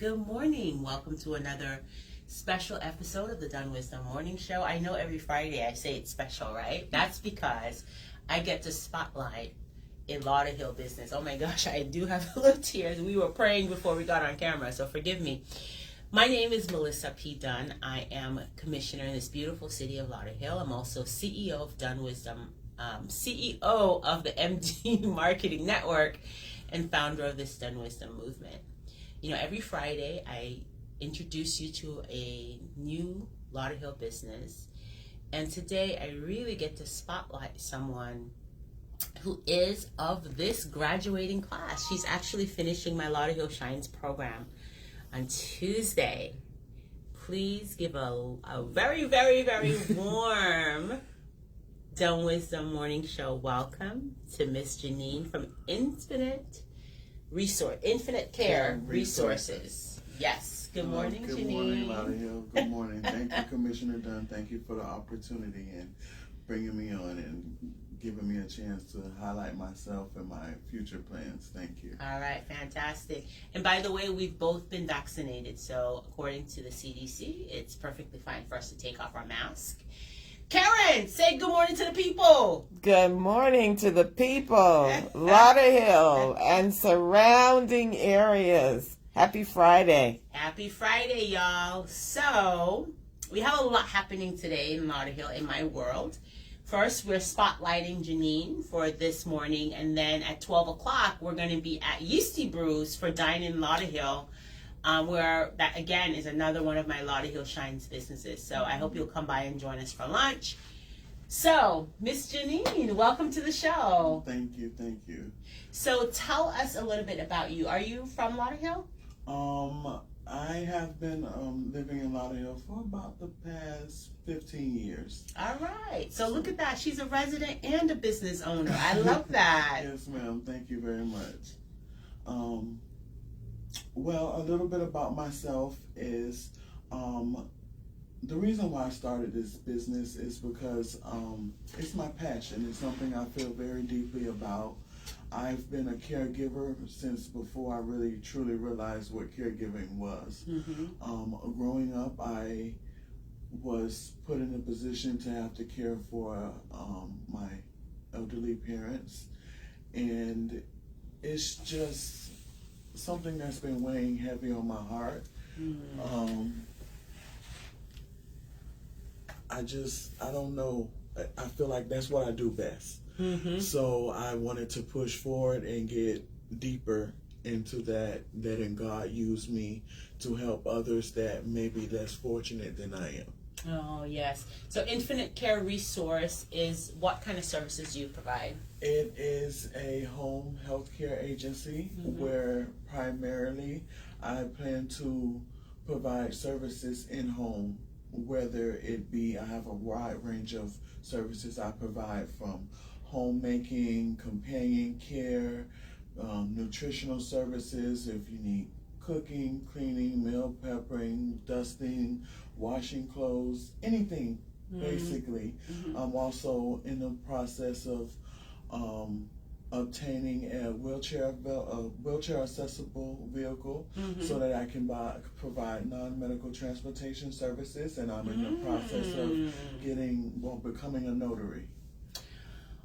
Good morning. Welcome to another special episode of the Done Wisdom Morning Show. I know every Friday I say it's special, right? That's because I get to spotlight a Lauderhill business. Oh my gosh, I do have little tears. We were praying before we got on camera, so forgive me. My name is Melissa P. Dunn. I am commissioner in this beautiful city of Lauderhill. I'm also CEO of Done Wisdom, CEO of the MD Marketing Network, and founder of this Done Wisdom movement. You know, every Friday I introduce you to a new Lauderhill business, and today I really get to spotlight someone who is of this graduating class. She's actually finishing my Lauderhill Shines program on Tuesday. Please give a very, very, very warm Done Wisdom Morning Show welcome to Miss Janine from Infinite Care Resources. Yes. Good morning, Good Janine. morning, Lauderhill. Good morning. Thank you, Commissioner Dunn. Thank you for the opportunity and bringing me on and giving me a chance to highlight myself and my future plans. Thank you. All right, fantastic. And by the way, we've both been vaccinated, so according to the CDC, it's perfectly fine for us to take off our mask. Karen, say good morning to the people. Good morning to the people, Lauderhill and surrounding areas. Happy Friday. Happy Friday, y'all. So, we have a lot happening today in Lauderhill, in my world. First, we're spotlighting Janine for this morning, and then at 12 o'clock, we're going to be at Yeasty Brews for Dine in Lauderhill, where that, again, is another one of my Lauderhill Shines businesses. So I hope you'll come by and join us for lunch. So, Miss Janine, welcome to the show. Thank you. Thank you. So tell us a little bit about you. Are you from Lauderhill? I have been living in Lauderhill for about the past 15 years. All right. So look at that. She's a resident and a business owner. I love that. Yes, ma'am. Thank you very much. Well, a little bit about myself is the reason why I started this business is because it's my passion. It's something I feel very deeply about. I've been a caregiver since before I really truly realized what caregiving was. Mm-hmm. Growing up, I was put in a position to have to care for my elderly parents, and it's just something that's been weighing heavy on my heart. Mm-hmm. I don't know. I feel like that's what I do best. Mm-hmm. So I wanted to push forward and get deeper into that, letting God use me to help others that may be less fortunate than I am. Oh, yes. So Infinite Care Resource is what kind of services do you provide? It is a home health care agency where primarily I plan to provide services in home, whether it be, I have a wide range of services I provide, from homemaking, companion care, nutritional services, if you need cooking, cleaning, meal prepping, dusting, washing clothes, anything basically. I'm also in the process of obtaining a wheelchair accessible vehicle so that I can provide non-medical transportation services, and I'm in the process of becoming a notary.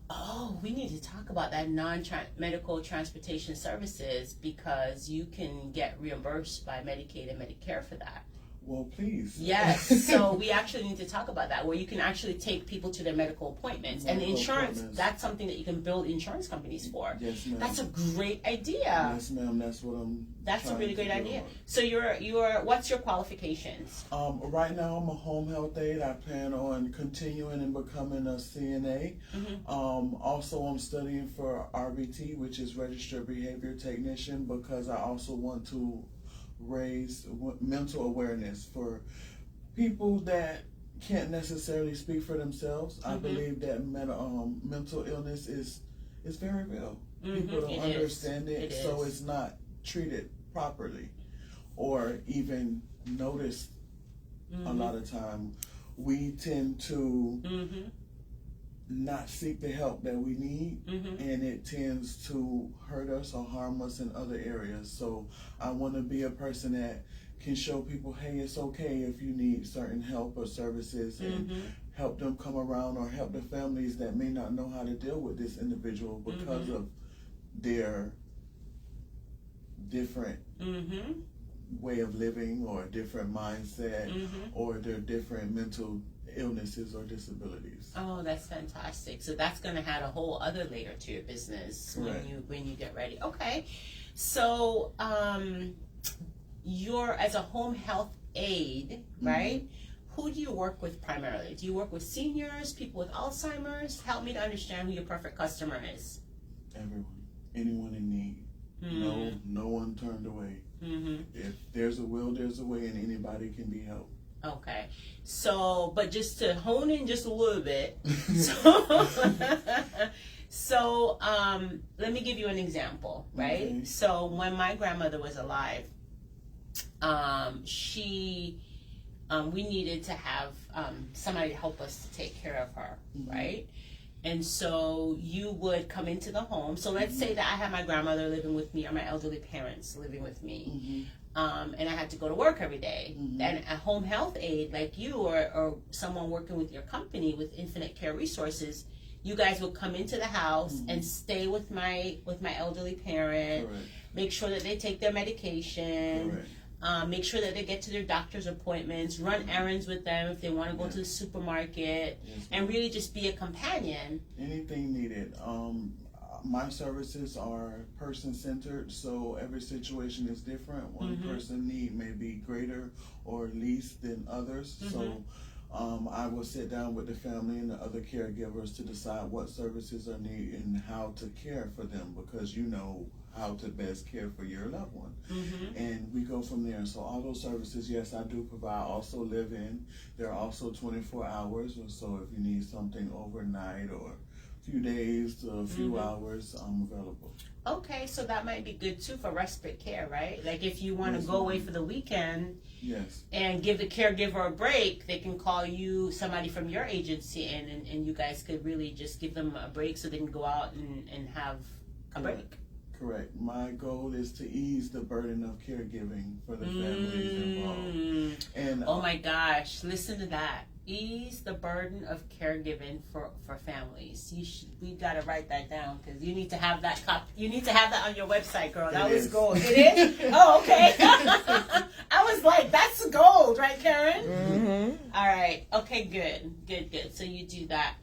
Oh, we need to talk about that non-medical transportation services, because you can get reimbursed by Medicaid and Medicare for that. Well, please. Yes, so we actually need to talk about that, where you can actually take people to their medical appointments. And the insurance, that's something that you can build insurance companies for. Yes, ma'am. That's a great idea. Yes, ma'am. That's what I'm That's a trying really to great do. idea. So what's your qualifications? Right now I'm a home health aide. I plan on continuing and becoming a CNA. Also, I'm studying for RBT, which is Registered Behavior Technician, because I also want to raise mental awareness for people that can't necessarily speak for themselves. I believe that mental illness is very real. People don't understand it, so it's not treated properly or even noticed. A lot of time we tend to not seek the help that we need, Mm-hmm. and it tends to hurt us or harm us in other areas. So I want to be a person that can show people, hey, it's okay if you need certain help or services, and Mm-hmm. help them come around, or help the families that may not know how to deal with this individual because Mhm. of their different Mm-hmm. way of living or different mindset Mm-hmm. or their different mental illnesses or disabilities. Oh, that's fantastic. So that's going to add a whole other layer to your business Correct. when you get ready. Okay. So you're as a home health aide, right? Who do you work with primarily? Do you work with seniors, people with Alzheimer's? Help me to understand who your perfect customer is. Everyone, anyone in need. No one turned away. Mm-hmm. If there's a will, there's a way, and anybody can be helped. Okay. So, but just to hone in just a little bit. So, let me give you an example, right? Okay. So, when my grandmother was alive, we needed to have somebody to help us to take care of her, right? And so you would come into the home. So let's say that I had my grandmother living with me or my elderly parents living with me. And I had to go to work every day. And a home health aide like you or someone working with your company with Infinite Care Resources, you guys would come into the house and stay with my elderly parent, Correct. make sure that they take their medication, Correct. make sure that they get to their doctor's appointments, run errands with them if they want to go to the supermarket, Yes, and really just be a companion. anything needed. My services are person-centered, so every situation is different. One person need may be greater or least than others. So I will sit down with the family and the other caregivers to decide what services are needed and how to care for them, because you know how to best care for your loved one. And we go from there. So all those services, yes, I do provide. Also live in. They're also 24 hours, so if you need something overnight or a few days to a few hours, I'm available. Okay, so that might be good too for respite care, right? Like if you want to Yes, go away for the weekend Yes. and give the caregiver a break, they can call you, somebody from your agency, and you guys could really just give them a break so they can go out and have a break. Correct. My goal is to ease the burden of caregiving for the families involved. And Oh my gosh, listen to that. Ease the burden of caregiving for families. We gotta write that down because you need to have that you need to have that on your website, girl. That was is. gold. It is? Oh, okay. I was like, that's gold, right, Karen? All right. Okay, good. So you do that.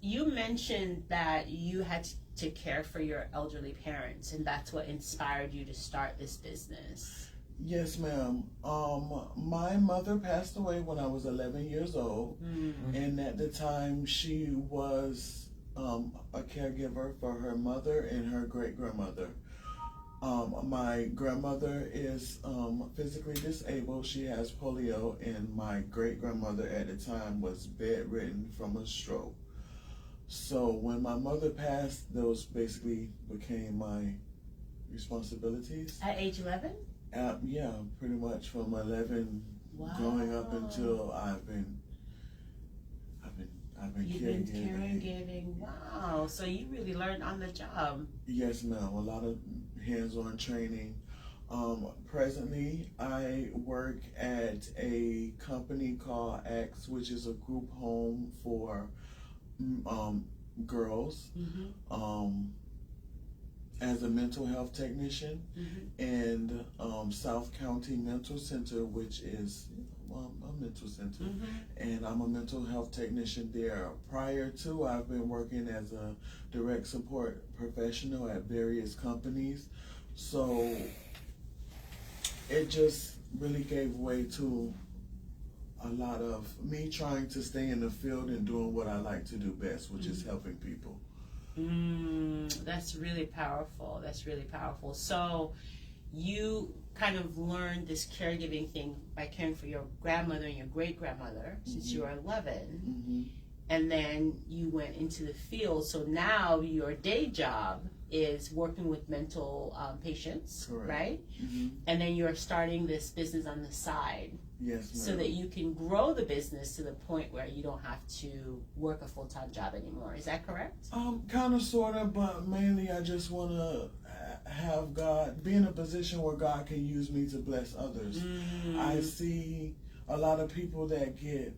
You mentioned that you had to care for your elderly parents, and that's what inspired you to start this business. Yes, ma'am. My mother passed away when I was 11 years old, and at the time she was a caregiver for her mother and her great-grandmother. My grandmother is physically disabled. She has polio, and my great-grandmother at the time was bedridden from a stroke. So when my mother passed, those basically became my responsibilities. At age 11? Yeah, pretty much from 11 going up until I've been You've been caregiving. caregiving. Wow. So you really learned on the job. Yes, ma'am. A lot of hands-on training. Presently, I work at a company called X, which is a group home for girls. As a mental health technician, and South County Mental Center, which is a mental center, and I'm a mental health technician there. Prior to, I've been working as a direct support professional at various companies, so it just really gave way to a lot of me trying to stay in the field and doing what I like to do best, which is helping people. That's really powerful. So you kind of learned this caregiving thing by caring for your grandmother and your great-grandmother since you were 11. And then you went into the field. So now your day job is working with mental patients, Correct. right? Mm-hmm. And then you're starting this business on the side Yes, ma'am. so that you can grow the business to the point where you don't have to work a full-time job anymore. Is that correct? Kind of, sort of, but mainly I just want to have God, be in a position where God can use me to bless others. I see a lot of people that get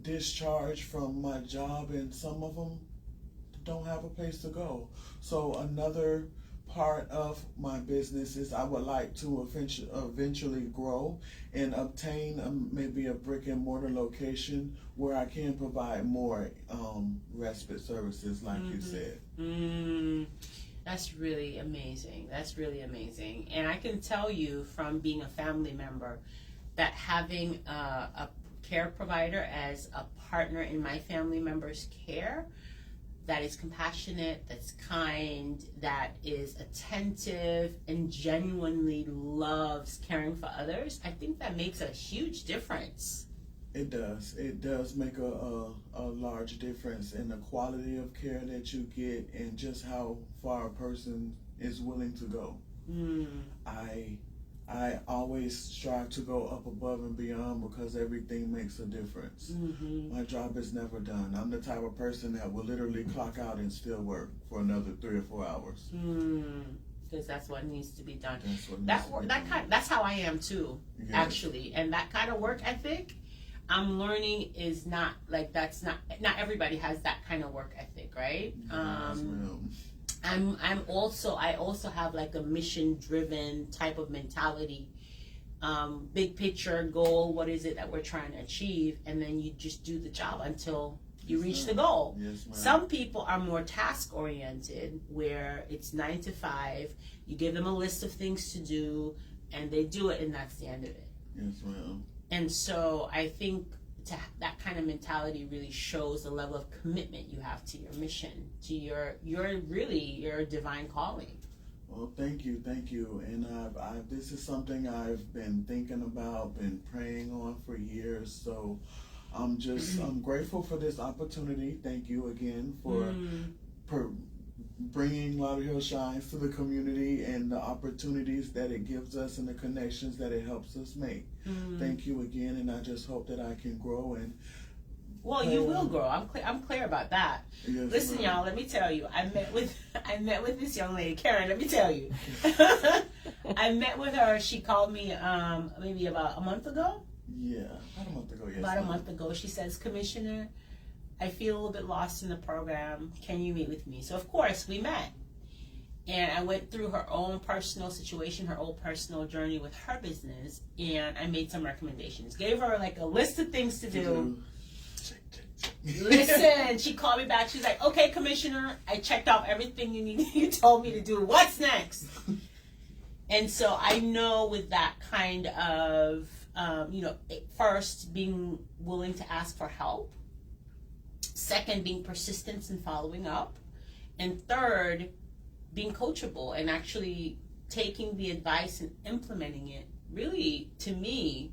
discharged from my job, and some of them don't have a place to go. So another part of my business is I would like to eventually grow and obtain maybe a brick and mortar location where I can provide more respite services, like you said. That's really amazing. That's really amazing. And I can tell you from being a family member that having a care provider as a partner in my family member's care that is compassionate, that's kind, that is attentive, and genuinely loves caring for others, I think that makes a huge difference. It does. It does make a large difference in the quality of care that you get and just how far a person is willing to go. I always strive to go up above and beyond because everything makes a difference. My job is never done. I'm the type of person that will literally clock out and still work for another 3 or 4 hours. Because that's what needs to be done. That's what That's how I am too, Yes. actually. And that kind of work ethic, I'm learning is not like not everybody has that kind of work ethic, right? Yes, ma'am. I also have like a mission driven type of mentality. Big picture goal, what is it that we're trying to achieve, and then you just do the job until you reach the goal. Yes, ma'am. Some people are more task oriented, where it's 9 to 5, you give them a list of things to do and they do it, and that's the end of it. Yes, ma'am. And so I think that kind of mentality really shows the level of commitment you have to your mission, to your divine calling. Well, thank you. And this is something I've been thinking about, been praying on for years. So I'm grateful for this opportunity. Thank you again for bringing Lauderhill Shines to the community and the opportunities that it gives us and the connections that it helps us make. Thank you again, and I just hope that I can grow and. Well, you will grow. I'm clear about that. Yes, Listen, ma'am. y'all. Let me tell you. I met with this young lady, Karen. Let me tell you. I met with her. She called me maybe about a month ago. Yeah, about a month ago. Yes. About a month ago, she says, "Commissioner, I feel a little bit lost in the program. Can you meet with me?" So of course we met, and I went through her own personal situation, her own personal journey with her business, and I made some recommendations. Gave her like a list of things to do. Check. Listen, she called me back. She's like, "Okay, Commissioner, I checked off everything you told me to do. What's next?" And so I know with that kind of, first being willing to ask for help, second being persistent in following up, and third being coachable and actually taking the advice and implementing it, really, to me,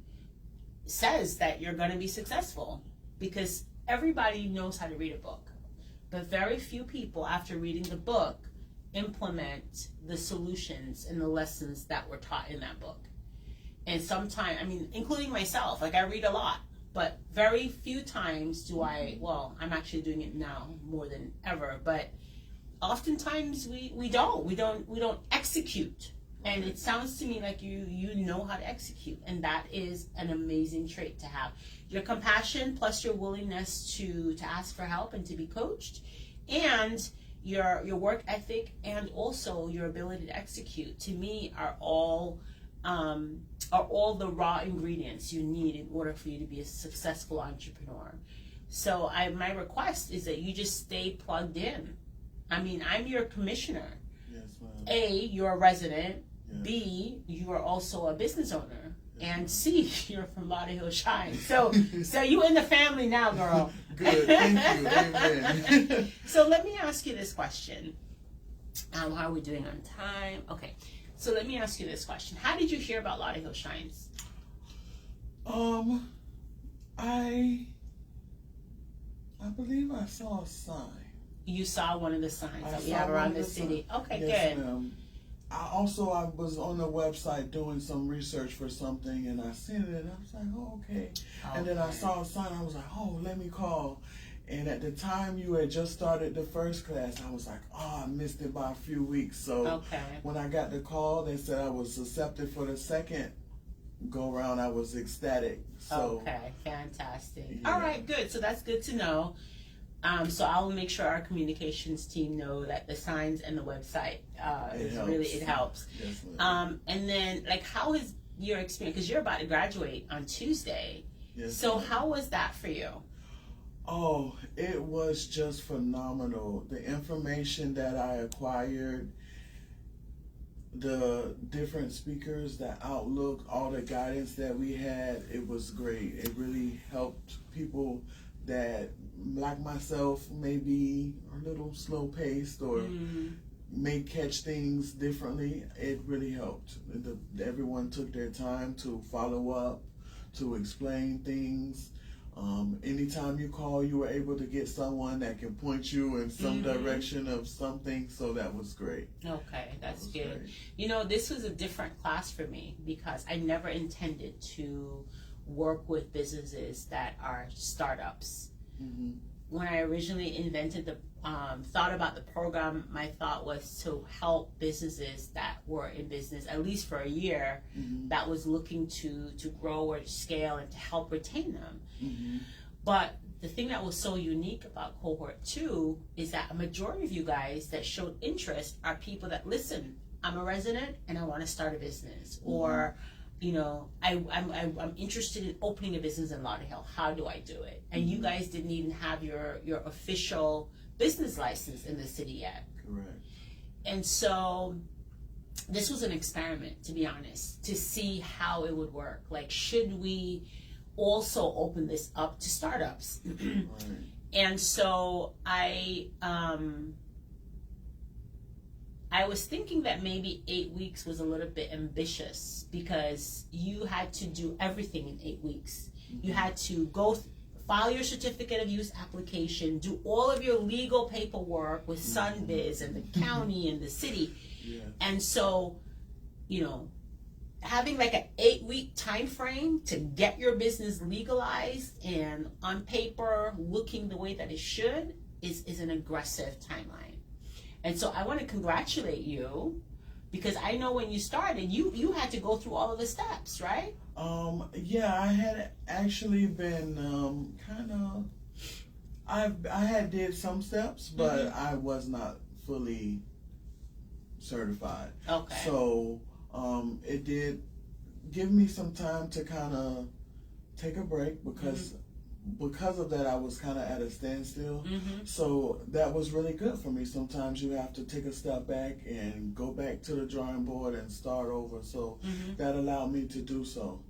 says that you're going to be successful. Because everybody knows how to read a book, but very few people, after reading the book, implement the solutions and the lessons that were taught in that book. And sometimes, including myself, like I read a lot, but very few times I'm actually doing it now more than ever, but oftentimes we don't execute. And it sounds to me like you know how to execute, and that is an amazing trait to have. Your compassion plus your willingness to ask for help and to be coached, and your work ethic, and also your ability to execute, to me are all the raw ingredients you need in order for you to be a successful entrepreneur. So my request is that you just stay plugged in. I'm your commissioner. Yes, ma'am. A, you're a resident. Yes. B, you are also a business owner. And C, you're from Lauderhill Shines. So you in the family now, girl. Good, thank you, amen. So let me ask you this question. How are we doing on time? Okay. So let me ask you this question. How did you hear about Lauderhill Shines? I believe I saw a sign. You saw one of the signs I that we saw have one around of the the city. Okay, Yes, good. ma'am. I was on the website doing some research for something, and I seen it, and I was like, oh, okay. And then I Okay. saw a sign, I was like, oh, let me call. And at the time you had just started the first class, I was like, oh, I missed it by a few weeks. So Okay. when I got the call, they said I was accepted for the second go round. I was ecstatic. So Okay, fantastic. Yeah. All right, good. So that's good to know. So I'll make sure our communications team know that the signs and the website it helps. Yes, ma'am. And then like, how is your experience? Because you're about to graduate on Tuesday. Yes, So ma'am. how was that for you? Oh, it was just phenomenal. The information that I acquired, the different speakers, the outlook, all the guidance that we had, it was great. It really helped people that, like myself, may be a little slow paced or may catch things differently. It really helped. Everyone took their time to follow up, to explain things. Anytime you call, you were able to get someone that can point you in some direction of something, so that was great. Okay, that's That was good. great. You know, this was a different class for me because I never intended to work with businesses that are startups. Mm-hmm. When I originally thought about the program, my thought was to help businesses that were in business at least for a year, Mm-hmm. that was looking to grow or scale and to help retain them. Mm-hmm. But the thing that was so unique about cohort 2 is that a majority of you guys that showed interest are people that, listen, I'm a resident and I want to start a business, or you know, I'm interested in opening a business in Lauderhill. How do I do it? And you guys didn't even have your official business license in the city yet. Correct. And so this was an experiment, to be honest, to see how it would work. Like, should we also open this up to startups? Right. And so I was thinking that maybe 8 weeks was a little bit ambitious because you had to do everything in 8 weeks. You had to file your certificate of use application, do all of your legal paperwork with Sunbiz and the county and the city. Yeah. And so, you know, having like an 8-week time frame to get your business legalized and on paper looking the way that it should is an aggressive timeline. And so I want to congratulate you because I know when you started, you had to go through all of the steps, right? Yeah, I had actually been I had did some steps, but I was not fully certified. Okay. So it did give me some time to kind of take a break because of that I was kind of at a standstill. So that was really good for me. Sometimes you have to take a step back and go back to the drawing board and start over. So that allowed me to do so.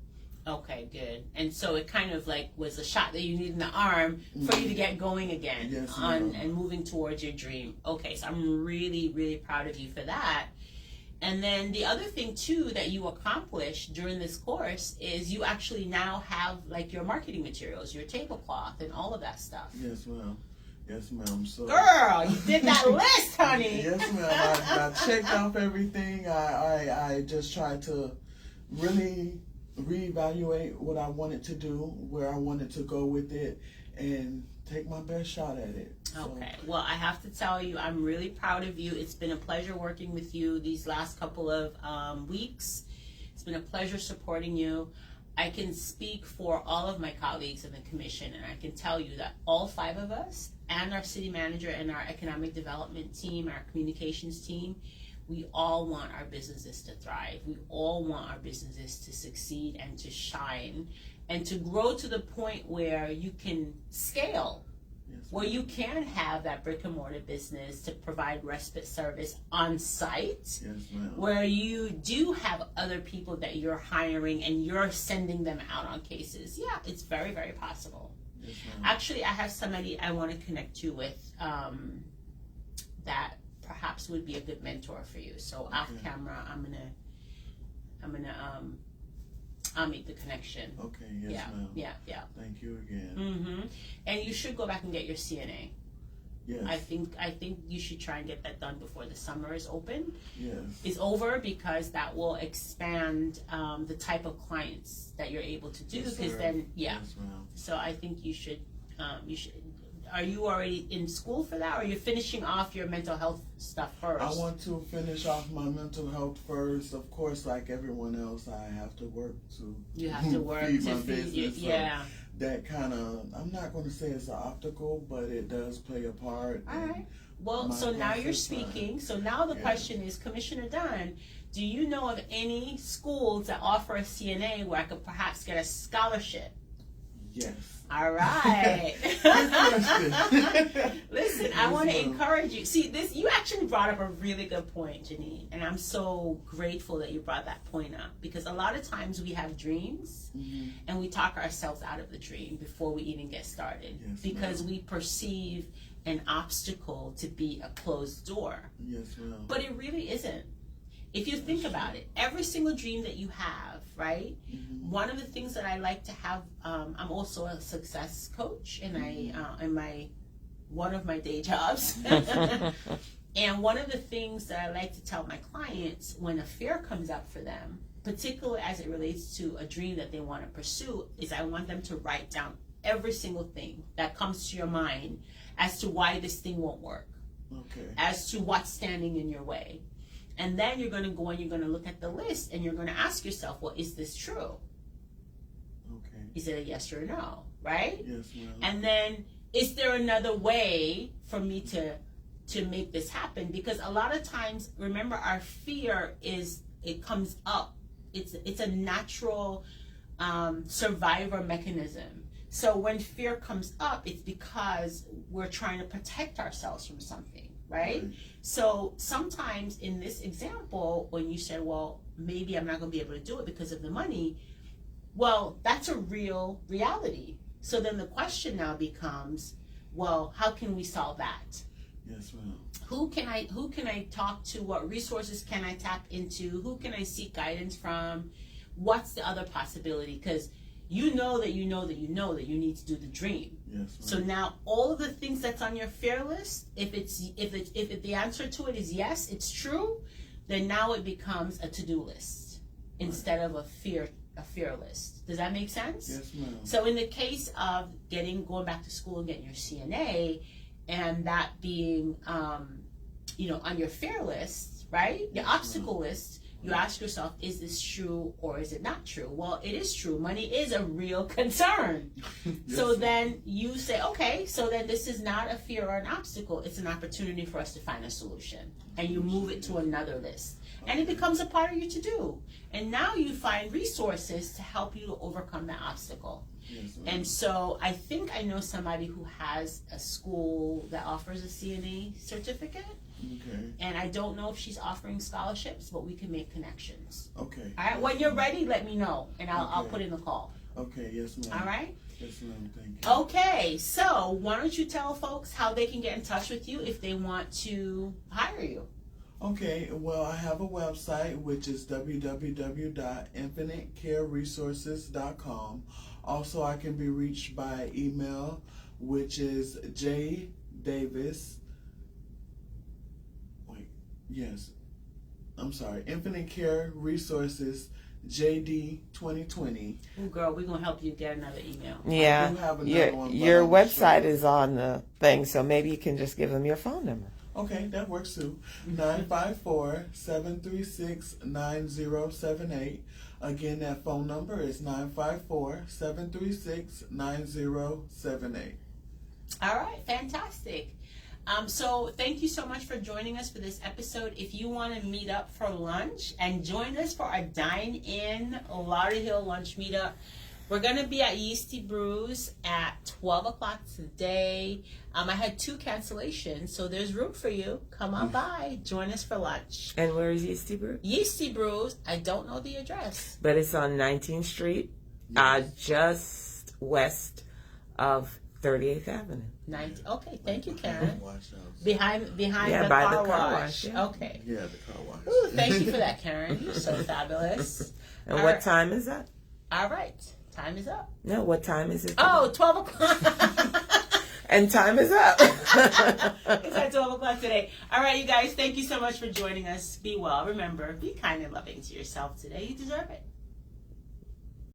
Okay, good. And so it kind of like was a shot that you needed in the arm for you to get going again Yes, on ma'am. and moving towards your dream. Okay, so I'm really, really proud of you for that. And then the other thing too that you accomplished during this course is you actually now have like your marketing materials, your tablecloth, and all of that stuff. Yes, ma'am. Yes, ma'am. So, Girl, you did that list, honey. yes, ma'am. I checked off everything. I just tried to really reevaluate what I wanted to do, where I wanted to go with it, and take my best shot at it. So, Okay, well, I have to tell you, I'm really proud of you. It's been a pleasure working with you these last couple of weeks. It's been a pleasure supporting you. I can speak for all of my colleagues in the commission, and I can tell you that all 5 of us, and our city manager and our economic development team, our communications team, we all want our businesses to thrive. We all want our businesses to succeed and to shine and to grow to the point where you can scale, yes, where you can have that brick and mortar business to provide respite service on site, yes, ma'am. where you do have other people that you're hiring and you're sending them out on cases. Yeah, it's very, very possible. Yes, ma'am. Actually, I have somebody I want to connect you with that perhaps would be a good mentor for you. So off camera, I'll make the connection. Okay, yes, Yeah, ma'am. yeah. Thank you again. And you should go back and get your CNA. Yes. I think you should try and get that done before the summer is Yes. over, because that will expand the type of clients that you're able to do. Yes, Because sir. then, yeah. Yes, ma'am. So I think you should. Are you already in school for that, or are you finishing off your mental health stuff first? I want to finish off my mental health first. Of course, like everyone else, I have to work to. You have to work feed to my feed business. you. Yeah. That kind of, I'm not going to say it's an obstacle, but it does play a part. All right. Well, my so now you're process, speaking. So now the Yeah. question is, Commissioner Dunn, do you know of any schools that offer a CNA where I could perhaps get a scholarship? Yes. All right. Good question. Listen, I Yes, want to ma'am. encourage you. See, this, you actually brought up a really good point, Janine, and I'm so grateful that you brought that point up, because a lot of times we have dreams Mhm. and we talk ourselves out of the dream before we even get started, Yes, because ma'am. we perceive an obstacle to be a closed door. Yes, ma'am. But it really isn't. If you think about it, every single dream that you have, right? Mhm. One of the things that I like to have, I'm also a success coach, and in one of my day jobs. And one of the things that I like to tell my clients when a fear comes up for them, particularly as it relates to a dream that they want to pursue, is I want them to write down every single thing that comes to your mind as to why this thing won't work, Okay. as to what's standing in your way. And then you're going to go and you're going to look at the list and you're going to ask yourself, well, is this true? Okay. Is it a yes or a no, right? Yes, ma'am. And then, is there another way for me to make this happen? Because a lot of times, remember, our fear it comes up. It's a natural survivor mechanism. So when fear comes up, it's because we're trying to protect ourselves from something, right? So sometimes in this example, when you said, well, maybe I'm not going to be able to do it because of the money, well, that's a real reality. So then the question now becomes, well, how can we solve that? Yes, ma'am. Who can I talk to? What resources can I tap into? Who can I seek guidance from? What's the other possibility? Because you know that you need to do the dream. Yes, ma'am. So now all of the things that's on your fear list, if the answer to it is yes, it's true, then now it becomes a to-do list instead of a fear list. Does that make sense? Yes, ma'am. So in the case of going back to school and getting your CNA, and that being on your fear list, right? Your Yes, obstacle list. You ask yourself, is this true or is it not true? Well, it is true. Money is a real concern. Yes, So ma'am. then you say, okay, so then this is not a fear or an obstacle. It's an opportunity for us to find a solution. And you move it to another list. And it becomes a part of your to-do. And now you find resources to help you to overcome that obstacle. Yes, ma'am. And so I think I know somebody who has a school that offers a CNA certificate. Okay. And I don't know if she's offering scholarships, but we can make connections. Okay. All right, when you're ready, let me know, and I'll Okay. put in the call. Okay. Yes, ma'am. All right? Yes, ma'am. Thank you. Okay, so why don't you tell folks how they can get in touch with you if they want to hire you? Okay, well, I have a website, which is www.infinitecareresources.com. Also, I can be reached by email, which is jdavis. Infinite Care Resources, JD 2020. Ooh, girl, we're gonna help you get another email. Yeah, I do have another your one, but your I'm website sure. is on the thing, so maybe you can just give them your phone number. Okay, that works too. 954-736-9078. Again, that phone number is 954-736-9078. All right, fantastic. So thank you so much for joining us for this episode. If you want to meet up for lunch and join us for our Dine-In Lauderhill lunch meetup, we're going to be at Yeasty Brews at 12 o'clock today. I had 2 cancellations, so there's room for you. Come on by. Join us for lunch. And where is Yeasty Brew? Yeasty Brews, I don't know the address. But it's on 19th Street, just west of 38th Avenue. Okay, thank you, Karen. Wash house. Behind Yeah, the by car the car wash. wash, yeah. Okay. Yeah, the car wash. Ooh, thank you for that, Karen. You're so fabulous. And All what right. time is that? All right. Time is up. No, what time is it? Oh, 12 o'clock. And time is up. It's at 12 o'clock today. All right, you guys, thank you so much for joining us. Be well. Remember, be kind and loving to yourself today. You deserve it.